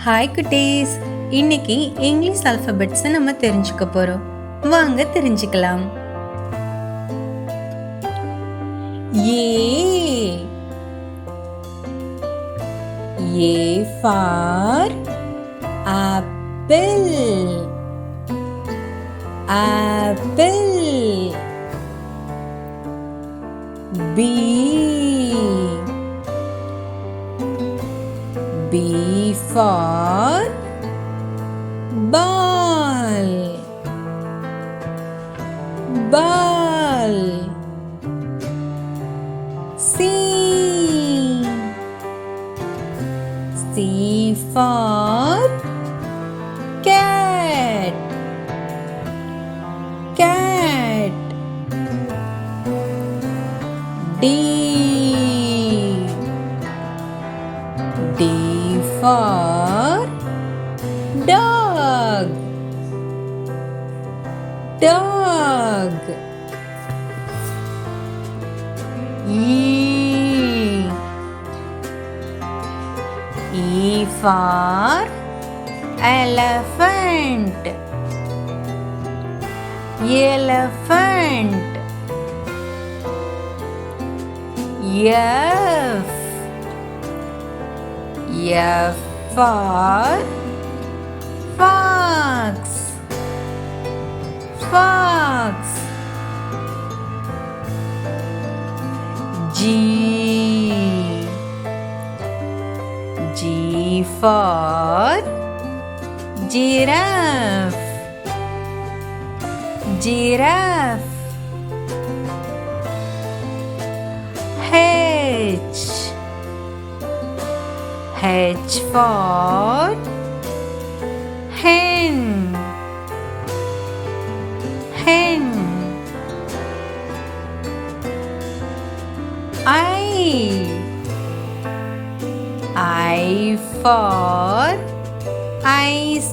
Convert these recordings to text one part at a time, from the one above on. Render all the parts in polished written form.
Hi குட்டீஸ், இன்னைக்கு English alphabets நம்ம தெரிஞ்சுக்க போறோம். வாங்க தெரிஞ்சுக்கலாம். A for apple. B for ball. C for cat. D for dog. E for elephant. F for fox. G for giraffe. H for hen. I for ice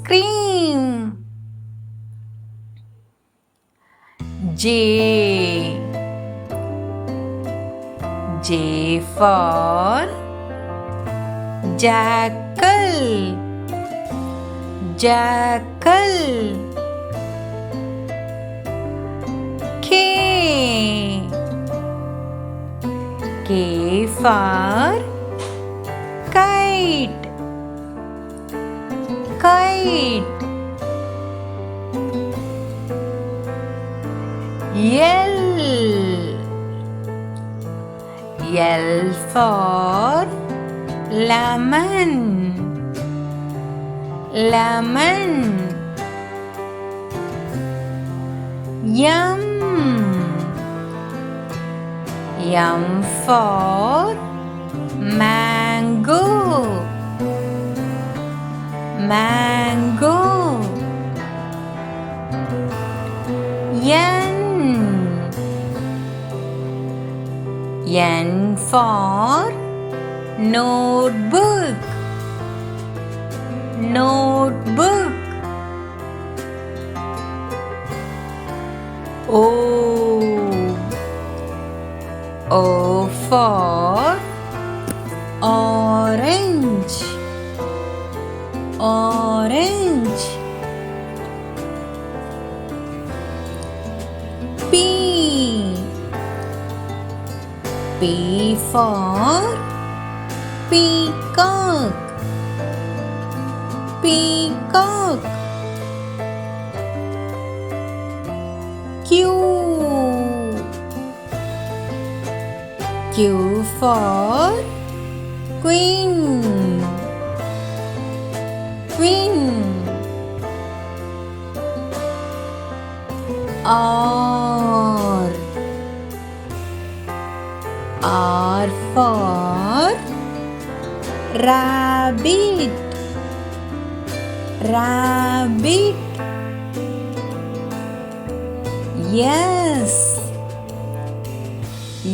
cream. J for jackal. K for kite. L for lemon. M for mango. N for notebook. O for orange. P for peacock. Q for queen. R for rabbit.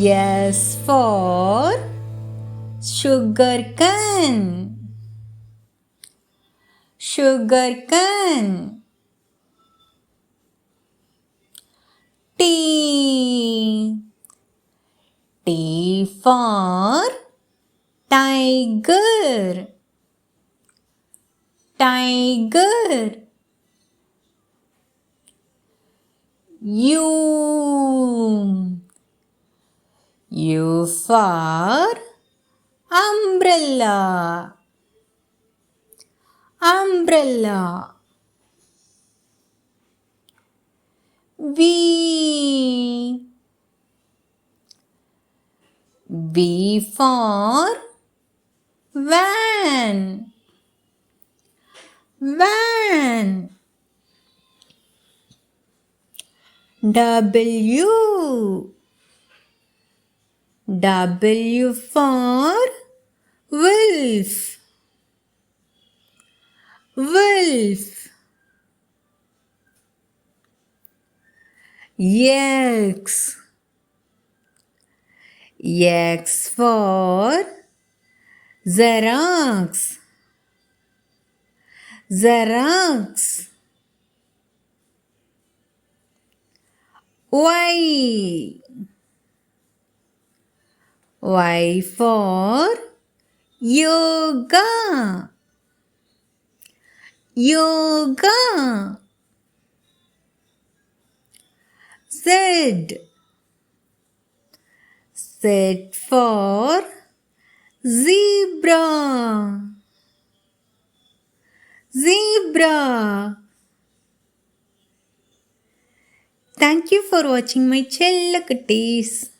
S for sugar cane. T for tiger. Tiger. U. U for umbrella. Umbrella. V. V for van. Van. W. W for wolf. Wolf. X. X for Xerox. Xerox. Y. Y for yoga. Yoga. Z. Z for zebra. Zebra. Thank you for watching my chella kitties.